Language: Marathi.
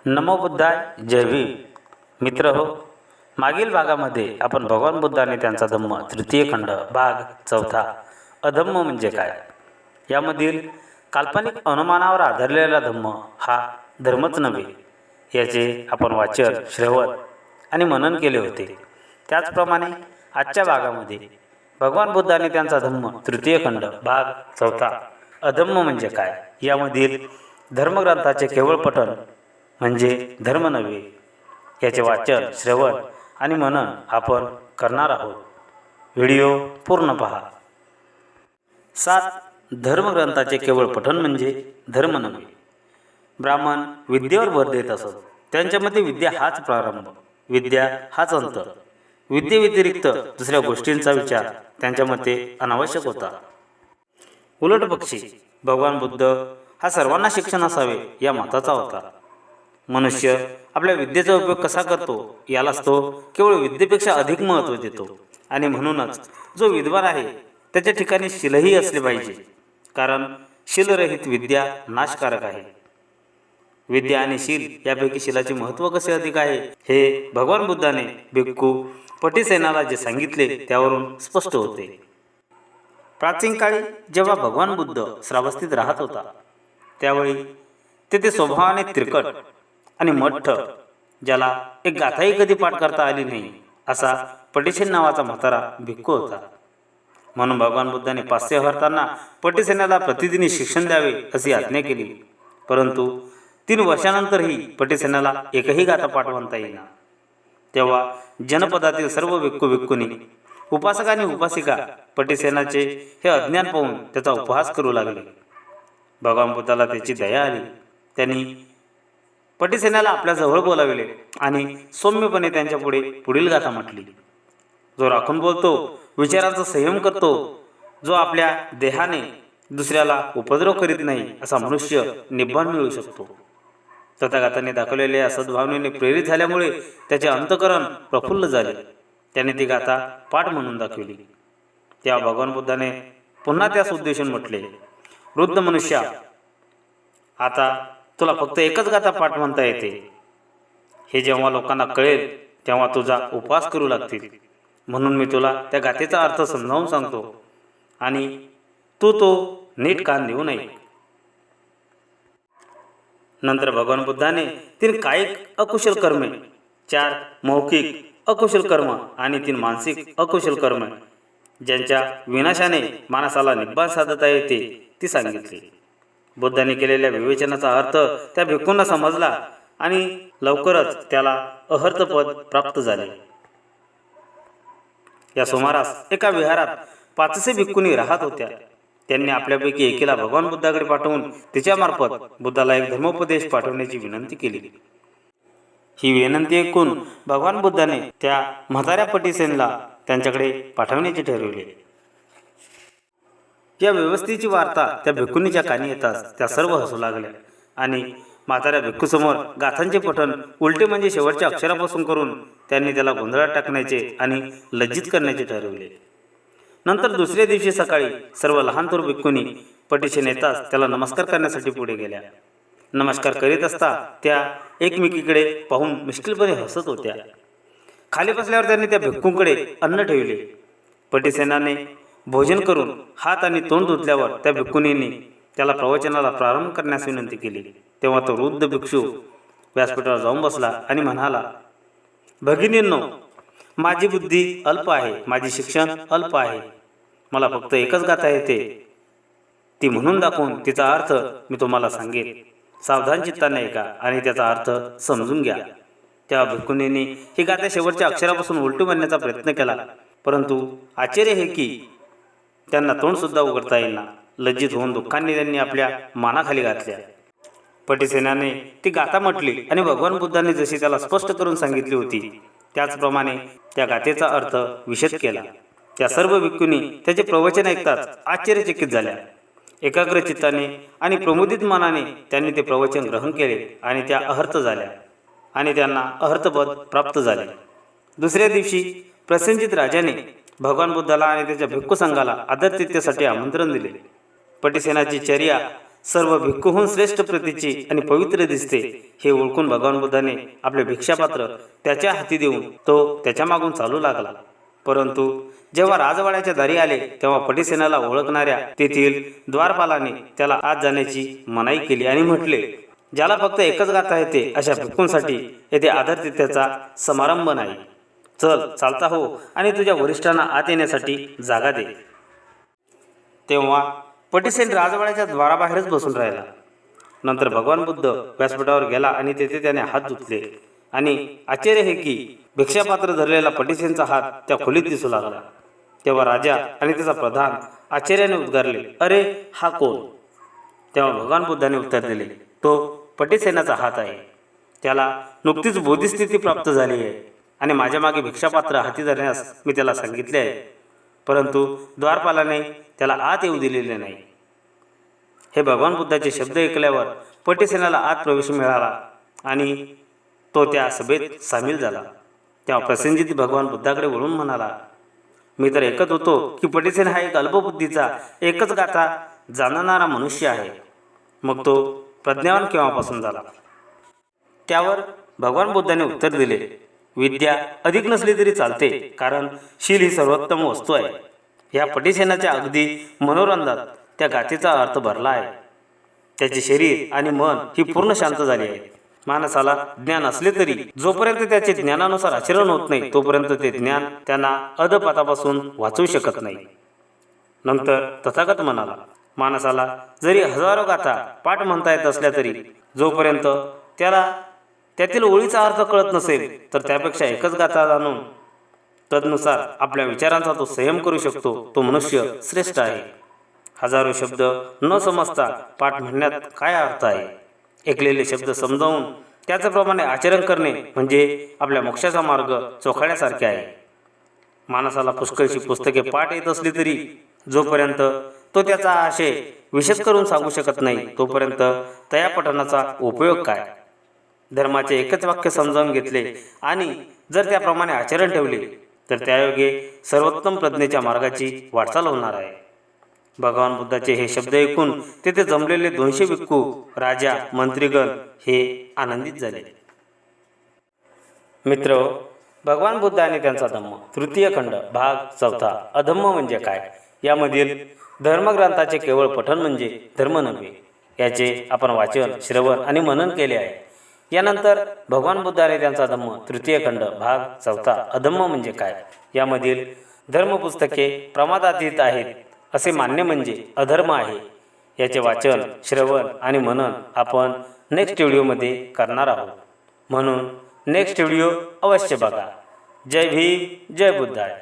नमो बुद्धाय. जय भीम. मित्र हो, मागील भागामध्ये आपण भगवान बुद्धाने त्यांचा धम्म तृतीय खंड भाग चौथा अधम्म म्हणजे काय यामधील काल्पनिक अनुमानावर आधारलेला धम्म हा धर्मच नव्हे याचे आपण वाचन, श्रवण आणि मनन केले होते. त्याचप्रमाणे आजच्या भागामध्ये भगवान बुद्धाने त्यांचा धम्म तृतीय खंड भाग चौथा अधम्म म्हणजे काय यामधील धर्मग्रंथाचे केवळ पठण म्हणजे धर्म नव्हे याचे वाचन, श्रवण आणि मनन आपण करणार आहोत. व्हिडिओ पूर्ण पहा. 7. धर्मग्रंथाचे केवळ पठण म्हणजे धर्म नव्हे. ब्राह्मण विद्येवर भर देत असत. त्यांच्यामध्ये विद्या हाच प्रारंभ, विद्या हाच अंत. विद्येव्यतिरिक्त दुसऱ्या गोष्टींचा विचार त्यांच्या मते अनावश्यक होता. उलट पक्षी भगवान बुद्ध हा सर्वांना शिक्षण असावे या मताचा होता. मनुष्य आपल्या विद्येचा उपयोग कसा करतो यालाच तो केवळ विद्येपेक्षा अधिक महत्त्व देतो. आणि म्हणूनच जो विद्वान आहे त्याच्या ठिकाणी शीलही असले पाहिजे, कारण शीलरहित विद्या नाशकारक आहे. विद्या आणि शील यापैकी शीलाचे महत्त्व कसे अधिक आहे हे भगवान बुद्धाने भिक्खू पटिसेनाला जे सांगितले त्यावरून स्पष्ट होते. प्राचीन काळी जेव्हा भगवान बुद्ध श्रावस्तीत राहत होता त्यावेळी तेथे स्वभावाने तिरकट आणि मठ्ठ, ज्याला एक गाथाही कधी पाठ करता आली नाही असा पटिसेन नावाचा म्हातारा भिक्खू होता. म्हणून भगवान बुद्धाने पास्य हरताना पटिसेनाला प्रतिदिनी शिक्षण द्यावे अशी आज्ञा केली. परंतु 3 वर्षानंतरही पटिसेनाला एकही गाथा पाठ म्हणता येईना. तेव्हा जनपदातील सर्व भिक्खू भिक्खुनी, उपासक आणि उपासिका पटिसेनाचे हे अज्ञान पाहून त्याचा उपहास करू लागले. भगवान बुद्धाला त्याची दया आली. त्यांनी पटिसेनाला आपल्या जवळ बोलाविले आणि सौम्यपणे त्यांच्या पुढील गाथा म्हटली. जो राखून बोलतो, विचारांचा संयम करतो, जो आपल्या देहाने दुसऱ्याला उपद्रव करीत नाही असा मनुष्य निब्बाण मिळू शकतो. तथागताने दाखवलेल्या सद्भावनेने प्रेरित झाल्यामुळे त्याचे अंतःकरण प्रफुल्ल झाले. त्याने ती गाथा पाठ म्हणून दाखविली. तेव्हा भगवान बुद्धाने पुन्हा त्यास उद्देशून म्हटले, वृद्ध मनुष्या, आता तुला फक्त एकच गाथा पाठ म्हणता येते. हे जेव्हा लोकांना कळेल तेव्हा तुझा उपवास करू लागतील. म्हणून मी तुला त्या गाथेचा अर्थ समजावून सांगतो आणि तू तो नीट कान देऊ नये. नंतर भगवान बुद्धाने 3 कायिक अकुशल कर्मे, 4 मौखिक अकुशल कर्म आणि 3 मानसिक अकुशल कर्म ज्यांच्या विनाशाने माणसाला निब्बाण साधता येते ती सांगितली. बुद्धाने केलेल्या विवेचनाचा अर्थ त्या भिक्खूंना समजला आणि लवकरच त्याला अहर्तपद प्राप्त झाले. या सुमारास एका विहारात 500 भिक्खुनी राहत होत्या. त्यांनी आपल्यापैकी एकीला भगवान बुद्धाकडे पाठवून तिच्यामार्फत बुद्धाला एक धर्मोपदेश पाठवण्याची विनंती केली. ही विनंती ऐकून भगवान बुद्धाने त्या म्हाताऱ्या पटिसेनला त्यांच्याकडे पाठवण्याचे ठरविले. या व्यवस्थेची वार्ता त्या भिक्खुनीच्या कानी येताच त्या सर्व हसू लागल्या आणि म्हाताऱ्या भिक्खूसमोर गाथांचे पठण उलटे म्हणजे शेवटच्या अक्षरापासून करून त्यांनी त्याला गोंधळात टाकण्याचे आणि लज्जित करण्याचे ठरविले. नंतर दुसऱ्या दिवशी सकाळी सर्व लहान थोर भिक्खुनी पटिसेन येताच त्याला नमस्कार करण्यासाठी पुढे गेल्या. नमस्कार करीत असता त्या एकमेकीकडे पाहून मिश्किलपणे हसत होत्या. खाली बसल्यावर त्यांनी त्या भिक्खूंकडे अन्न ठेवले. पटिसेनाने भोजन करून हात आणि तोंड धुतल्यावर त्या भिक्खुनींनी त्याला प्रवचनाला प्रारंभ करण्यास विनंती केली. तेव्हा तो वृद्ध भिक्षू व्यासपीठावर जाऊन बसला आणि म्हणाला, भगिनींनो, माझी बुद्धी अल्प आहे, माझे शिक्षण अल्प आहे. मला फक्त एकच गाथा येते. ती म्हणून दाखवून तिचा अर्थ मी तुम्हाला सांगेन. सावधान चित्ताने ऐका आणि त्याचा अर्थ समजून घ्या. तेव्हा भिक्खुनींनी ही गाथा शेवटच्या अक्षरापासून उलटू म्हणण्याचा प्रयत्न केला, परंतु आश्चर्य हे की त्यांना तोंडसुद्धा उघडता येईना. लज्जित होऊन दुःखाने त्यांनी आपल्या मानाखाली घातल्या. पटिसेनाने ती गाथा म्हटली आणि भगवान बुद्धांनी जशी त्याला स्पष्ट करून सांगितली होती त्याचप्रमाणे त्या गाथेचा अर्थ विशद केला. त्या सर्व भिक्खुनी त्याचे प्रवचन ऐकताच आश्चर्यचकित झाल्या. एकाग्र चित्ताने आणि प्रमुदित मनाने त्यांनी ते प्रवचन ग्रहण केले आणि त्या अहर्त झाल्या आणि त्यांना अहर्तपद प्राप्त झाले. दुसऱ्या दिवशी प्रसेनजित राजाने भगवान बुद्धाला आणि त्याच्या भिक्खू संघाला आदरातिथ्यासाठी आमंत्रण दिले. पटिसेनाची चर्या सर्व भिक्खूहून श्रेष्ठ प्रतीची आणि पवित्र दिसते हे ओळखून भगवान बुद्धाने आपले भिक्षापात्र त्याच्या हाती देऊन तो त्याच्या मागून चालू लागला. परंतु जेव्हा राजवाड्याच्या दारी आले तेव्हा पटिसेनाला ओळखणाऱ्या तेथील द्वारपालाने त्याला आत जाण्याची मनाई केली आणि म्हटले, ज्याला फक्त एकच गाता येते अशा भिक्खूंसाठी येथे आदरातिथ्याचा समारंभ नाही. चल, चालता हो आणि तुझ्या वरिष्ठांना आत येण्यासाठी जागा दे. तेव्हा पटिसेन राजवाड्याच्या द्वाराबाहेरच बसून राहिला. नंतर भगवान बुद्ध व्यासपीठावर गेला आणि तेथे त्याने हात धुतले आणि आश्चर्य हे की भिक्षापात्र धरलेला पटिसेनचा हात त्या खोलीत दिसू लागला. तेव्हा राजा आणि त्याचा प्रधान आश्चर्याने उद्गारले, अरे हा कोण? तेव्हा भगवान बुद्धाने उत्तर दिले, तो पटिसेनाचा हात आहे. त्याला नुकतीच बोधिस्थिती प्राप्त झाली आहे आणि माझ्या मागे भिक्षापात्र हाती धरण्यास मी त्याला सांगितले आहे, परंतु द्वारपालाने त्याला आत येऊ दिलेले नाही. हे भगवान बुद्धाचे शब्द ऐकल्यावर पटिसेनाला आत प्रवेश मिळाला आणि तो त्या सभेत सामील झाला. तेव्हा प्रसेनजित भगवान बुद्धाकडे वळून म्हणाला, मी तर ऐकत होतो की पटिसेन हा एक अल्पबुद्धीचा एकच गाथा जाणणारा मनुष्य आहे. मग तो प्रज्ञावान केव्हापासून झाला? त्यावर भगवान बुद्धाने उत्तर दिले, विद्या अधिक नसली तरी चालते, कारण शील ही सर्वोत्तम वस्तू आहे. ह्या पटिसेनाच्या अगदी मनोरंजात त्या गाथेचा अर्थ भरला आहे. त्याचे शरीर आणि मन ही पूर्ण शांत झाली आहे. माणसाला ज्ञान असले तरी जोपर्यंत त्याचे ज्ञानानुसार आचरण होत नाही तोपर्यंत ते ज्ञान त्यांना अधपथापासून वाचवू शकत नाही. नंतर तथागत म्हणाला, माणसाला जरी हजारो गाथा पाठ म्हणता येत असल्या तरी जोपर्यंत त्याला त्यातील ओळीचा अर्थ कळत नसेल तर त्यापेक्षा एकच गाथा जाणून तदनुसार आपल्या विचारांचा तो संयम करू शकतो तो मनुष्य श्रेष्ठ आहे. हजारो शब्द न समजता पाठ म्हणण्यात काय अर्थ आहे? ऐकलेले शब्द समजावून त्याच्याप्रमाणे आचरण करणे म्हणजे आपल्या मोक्षाचा मार्ग चोखाळण्यासारखे आहे. माणसाला पुष्कळशी पुस्तके पाठ येत असली तरी जोपर्यंत तो त्याचा आशय विशद करून सांगू शकत नाही तोपर्यंत त्या पठणाचा उपयोग काय? धर्माचे एकच वाक्य समजावून घेतले आणि जर त्याप्रमाणे आचरण ठेवले तर त्यायोगे सर्वोत्तम प्रज्ञेच्या मार्गाची वाटचाल होणार आहे. भगवान बुद्धाचे हे शब्द ऐकून तेथे जमलेले 200 भिक्खू, राजा, मंत्रीगण हे आनंदित झाले. मित्र, भगवान बुद्ध आणि त्यांचा धम्म तृतीय खंड भाग 4 अधम्म म्हणजे काय यामधील धर्मग्रंथाचे केवळ पठण म्हणजे धर्म नव्हे याचे आपण वाचन, श्रवण आणि मनन केले आहे. यानंतर भगवान बुद्ध आणि त्यांचा धम्म तृतीय खंड भाग 4 अधम्म म्हणजे काय यामधील धर्मपुस्तके प्रमादातीत आहेत असे मान्य म्हणजे अधर्म आहे याचे वाचन, श्रवण आणि मनन आपण नेक्स्ट व्हिडिओमध्ये करणार आहोत. म्हणून नेक्स्ट व्हिडिओ अवश्य बघा. जय भीम, जय बुद्धाय.